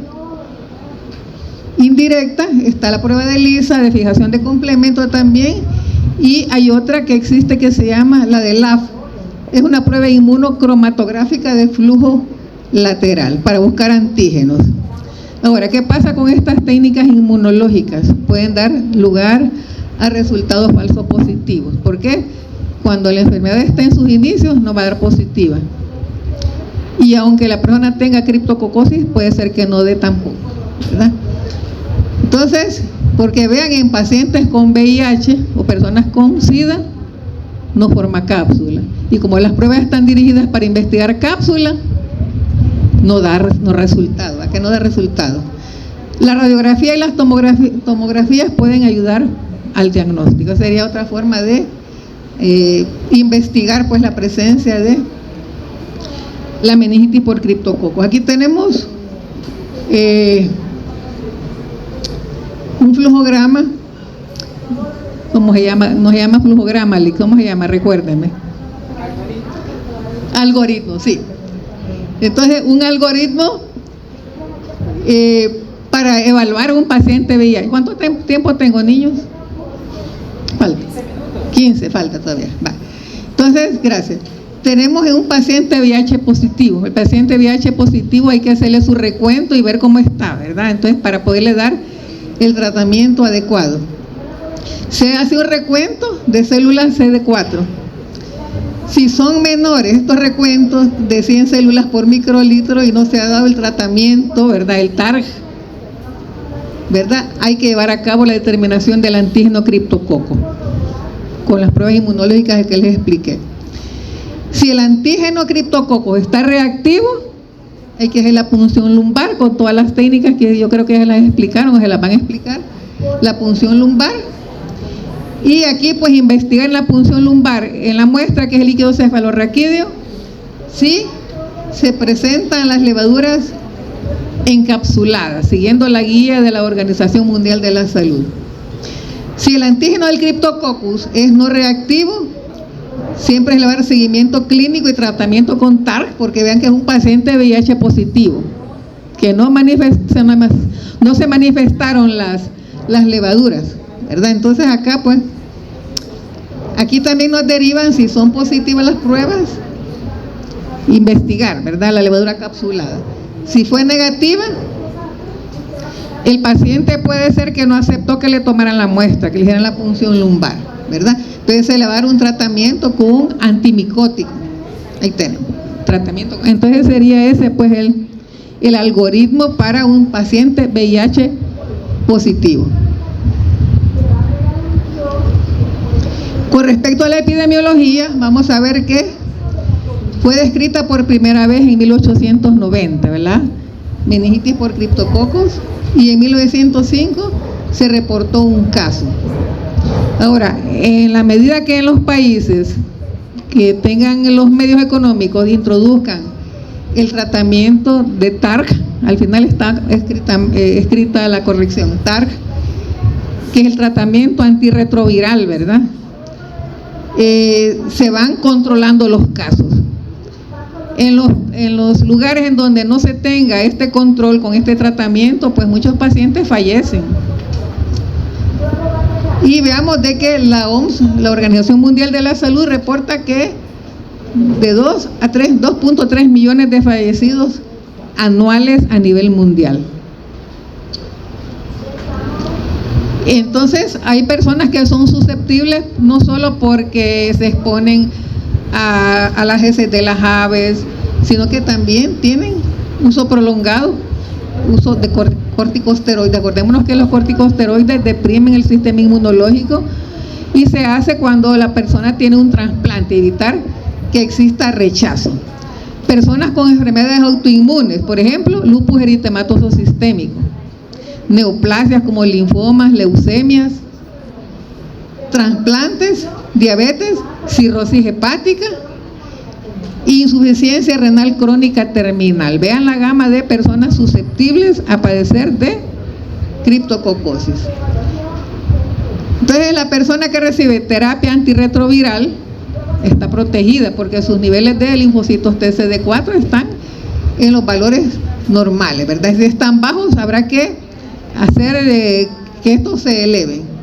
indirecta, está la prueba de ELISA, de fijación de complemento también, y hay otra que existe que se llama la de LAF, es una prueba inmunocromatográfica de flujo lateral para buscar antígenos. Ahora, ¿qué pasa con estas técnicas inmunológicas? Pueden dar lugar a resultados falsos positivos. ¿Por qué? Cuando la enfermedad está en sus inicios no va a dar positiva, y aunque la persona tenga criptococosis puede ser que no dé tampoco, ¿verdad? Entonces, porque vean, en pacientes con VIH o personas con SIDA no forma cápsula, y como las pruebas están dirigidas para investigar cápsula, no da resultado. ¿A qué no da resultado? La radiografía y las tomografías pueden ayudar al diagnóstico. Sería otra forma de investigar pues la presencia de la meningitis por criptococos. Aquí tenemos un flujograma. ¿Cómo se llama? No se llama flujograma, ¿cómo se llama? Recuérdenme. Algoritmo, sí. Entonces, un algoritmo para evaluar a un paciente VIH. ¿Cuánto tiempo tengo, niños? Falta. 15, falta todavía. Va. Entonces, gracias. Tenemos un paciente VIH positivo. El paciente VIH positivo hay que hacerle su recuento y ver cómo está, ¿verdad? Entonces, para poderle dar el tratamiento adecuado. Se hace un recuento de células CD4. Si son menores estos recuentos de 100 células por microlitro y no se ha dado el tratamiento, ¿verdad? El TARG, ¿verdad? Hay que llevar a cabo la determinación del antígeno criptococo con las pruebas inmunológicas que les expliqué. Si el antígeno criptococo está reactivo, hay que hacer la punción lumbar con todas las técnicas que yo creo que se las explicaron o se las van a explicar. La punción lumbar. Y aquí pues investigar la punción lumbar en la muestra que es el líquido cefalorraquídeo, si se presentan las levaduras encapsulada, siguiendo la guía de la Organización Mundial de la Salud. Si el antígeno del Cryptococcus es no reactivo, siempre se le va a dar seguimiento clínico y tratamiento con TARC, porque vean que es un paciente VIH positivo, que no se manifestaron las levaduras, ¿verdad? Entonces acá pues, aquí también nos derivan si son positivas las pruebas, investigar, ¿verdad? La levadura capsulada. Si fue negativa, el paciente puede ser que no aceptó que le tomaran la muestra, que le hicieran la punción lumbar, ¿verdad? Entonces se le va a dar un tratamiento con un antimicótico. Ahí tenemos, tratamiento. Entonces sería ese pues el algoritmo para un paciente VIH positivo. Con respecto a la epidemiología, vamos a ver que fue descrita por primera vez en 1890, ¿verdad? Meningitis por criptococos, y en 1905 se reportó un caso. Ahora, en la medida que en los países que tengan los medios económicos introduzcan el tratamiento de TARC, al final está escrita la corrección, TARC, que es el tratamiento antirretroviral, ¿verdad? Se van controlando los casos. En los lugares en donde no se tenga este control con este tratamiento, pues muchos pacientes fallecen. Y veamos de que la OMS, la Organización Mundial de la Salud, reporta que de 2.3 millones de fallecidos anuales a nivel mundial. Entonces hay personas que son susceptibles no solo porque se exponen a las heces de las aves, sino que también tienen uso prolongado, uso de corticosteroides. Acordémonos que los corticosteroides deprimen el sistema inmunológico y se hace cuando la persona tiene un trasplante, evitar que exista rechazo. Personas con enfermedades autoinmunes, por ejemplo, lupus eritematoso sistémico, neoplasias como linfomas, leucemias, trasplantes, diabetes, cirrosis hepática, insuficiencia renal crónica terminal. Vean la gama de personas susceptibles a padecer de criptococosis. Entonces la persona que recibe terapia antirretroviral está protegida porque sus niveles de linfocitos TCD4 están en los valores normales, ¿verdad? Si están bajos, habrá que hacer que estos se eleven.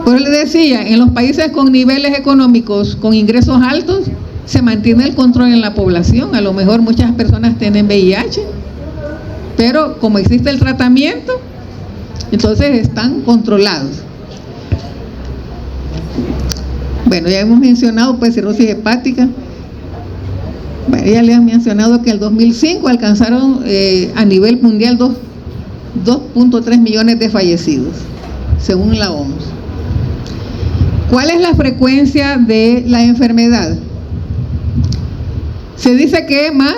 Por eso les decía, en los países con niveles económicos, con ingresos altos, se mantiene el control en la población. A lo mejor muchas personas tienen VIH, pero como existe el tratamiento, entonces están controlados. Bueno, ya hemos mencionado pues cirrosis hepática. Bueno, ya les he mencionado que en el 2005 alcanzaron a nivel mundial 2.3 millones de fallecidos, según la OMS. ¿Cuál es la frecuencia de la enfermedad? Se dice que más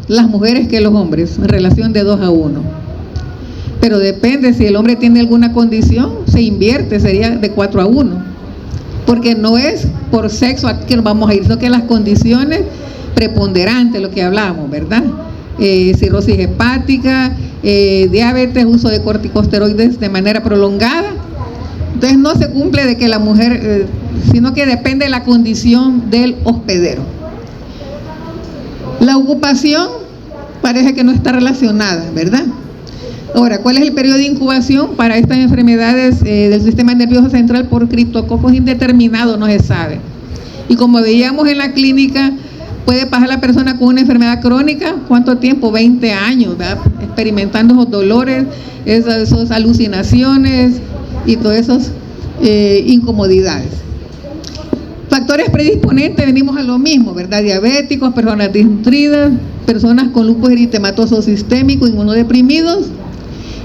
las mujeres que los hombres, en relación de 2 a 1. Pero depende, si el hombre tiene alguna condición, se invierte, sería de 4 a 1. Porque no es por sexo a que nos vamos a ir, sino que las condiciones preponderantes, lo que hablábamos, ¿verdad? Cirrosis hepática, diabetes, uso de corticosteroides de manera prolongada. Entonces no se cumple de que la mujer, sino que depende de la condición del hospedero. La ocupación parece que no está relacionada, ¿verdad? Ahora, ¿cuál es el periodo de incubación para estas enfermedades del sistema nervioso central por criptococos indeterminado? No se sabe. Y como veíamos en la clínica, puede pasar la persona con una enfermedad crónica, ¿cuánto tiempo? 20 años, ¿verdad? Experimentando esos dolores, esas alucinaciones y todas esas incomodidades. Factores predisponentes, venimos a lo mismo, ¿verdad? Diabéticos, personas desnutridas, personas con lupus eritematoso sistémico, inmunodeprimidos,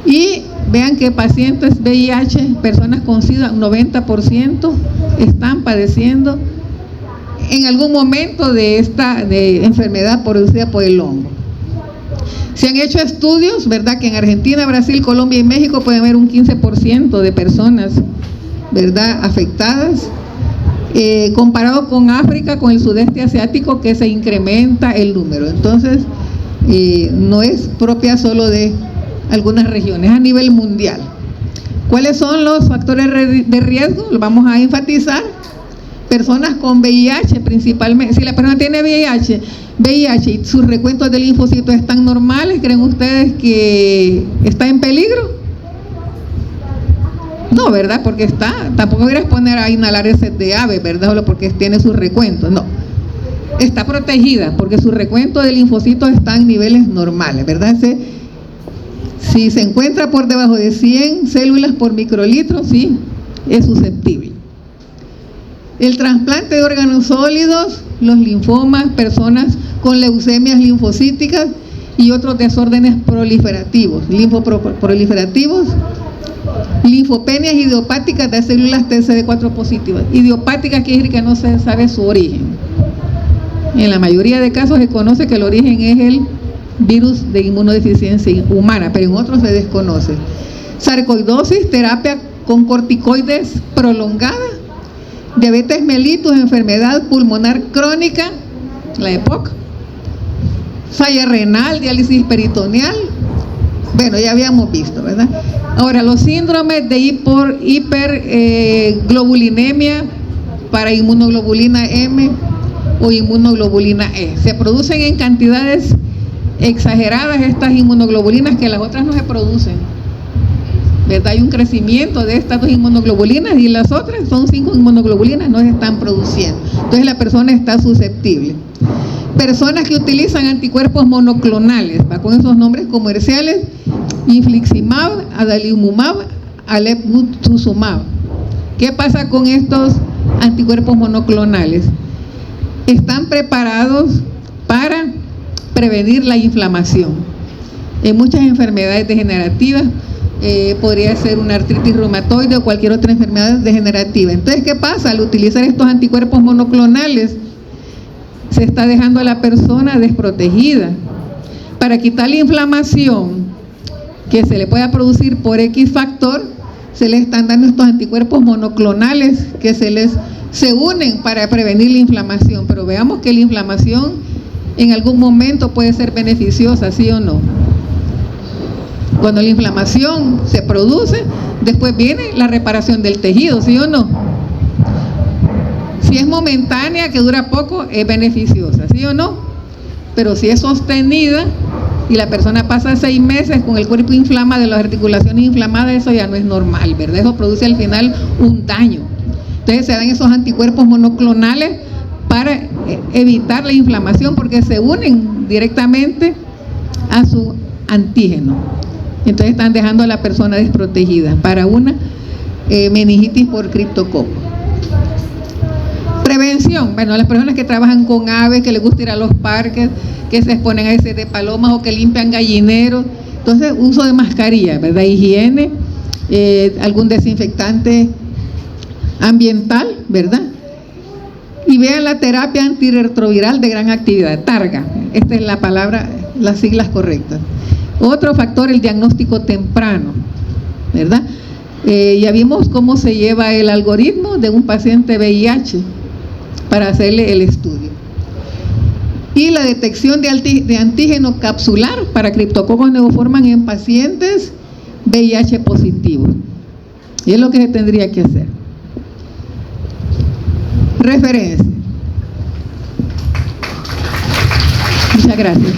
y vean que pacientes VIH, personas con SIDA, 90% están padeciendo en algún momento de esta enfermedad producida por el hongo. Se han hecho estudios, ¿verdad? Que en Argentina, Brasil, Colombia y México pueden haber un 15% de personas, ¿verdad?, afectadas. Comparado con África, con el sudeste asiático, que se incrementa el número. Entonces, no es propia solo de algunas regiones, a nivel mundial. ¿Cuáles son los factores de riesgo? Los vamos a enfatizar. Personas con VIH principalmente. Si la persona tiene VIH y sus recuentos de linfocitos están normales, ¿creen ustedes que está en peligro? No, ¿verdad? Porque tampoco voy a exponer a inhalar heces de ave, ¿verdad? Solo porque tiene sus recuentos, no. Está protegida porque su recuento de linfocitos está en niveles normales, ¿verdad? Si se encuentra por debajo de 100 células por microlitro, sí, es susceptible. El trasplante de órganos sólidos, los linfomas, personas con leucemias linfocíticas y otros desórdenes proliferativos, linfoproliferativos, linfopenias idiopáticas de células TCD4 positivas. Idiopáticas quiere decir que no se sabe su origen. En la mayoría de casos se conoce que el origen es el virus de inmunodeficiencia humana, pero en otros se desconoce. Sarcoidosis, terapia con corticoides prolongada. Diabetes mellitus, enfermedad pulmonar crónica, la EPOC. Falla renal, diálisis peritoneal. Bueno, ya habíamos visto, ¿verdad? Ahora, los síndromes de hiperglobulinemia para inmunoglobulina M o inmunoglobulina E. Se producen en cantidades exageradas estas inmunoglobulinas que las otras no se producen, ¿verdad? Hay un crecimiento de estas dos inmunoglobulinas y las otras, son 5 inmunoglobulinas, no se están produciendo. Entonces la persona está susceptible. Personas que utilizan anticuerpos monoclonales, ¿va? Con esos nombres comerciales, infliximab, adalimumab, alemtuzumab. ¿Qué pasa con estos anticuerpos monoclonales? Están preparados para prevenir la inflamación. En muchas enfermedades degenerativas, podría ser una artritis reumatoide o cualquier otra enfermedad degenerativa. Entonces, ¿qué pasa? Al utilizar estos anticuerpos monoclonales, se está dejando a la persona desprotegida. Para quitar la inflamación que se le pueda producir por X factor, se le están dando estos anticuerpos monoclonales que se unen para prevenir la inflamación. Pero veamos que la inflamación en algún momento puede ser beneficiosa, ¿sí o no? Cuando la inflamación se produce, después viene la reparación del tejido, ¿sí o no? Si es momentánea, que dura poco, es beneficiosa, ¿sí o no? Pero si es sostenida y la persona pasa 6 meses con el cuerpo inflamado, de las articulaciones inflamadas, eso ya no es normal, ¿verdad? Eso produce al final un daño. Entonces se dan esos anticuerpos monoclonales para evitar la inflamación, porque se unen directamente a su antígeno. Entonces están dejando a la persona desprotegida para una meningitis por criptococo. Prevención, bueno, las personas que trabajan con aves, que les gusta ir a los parques, que se exponen a ese de palomas o que limpian gallineros, entonces uso de mascarilla, ¿verdad? Higiene, algún desinfectante ambiental, ¿verdad? Y vean la terapia antirretroviral de gran actividad, TARGA, esta es la palabra, las siglas correctas. Otro factor, el diagnóstico temprano, ¿verdad? Ya vimos cómo se lleva el algoritmo de un paciente VIH para hacerle el estudio. Y la detección de antígeno capsular para criptococos neoforman en pacientes VIH positivos. Y es lo que se tendría que hacer. Referencia. Muchas gracias.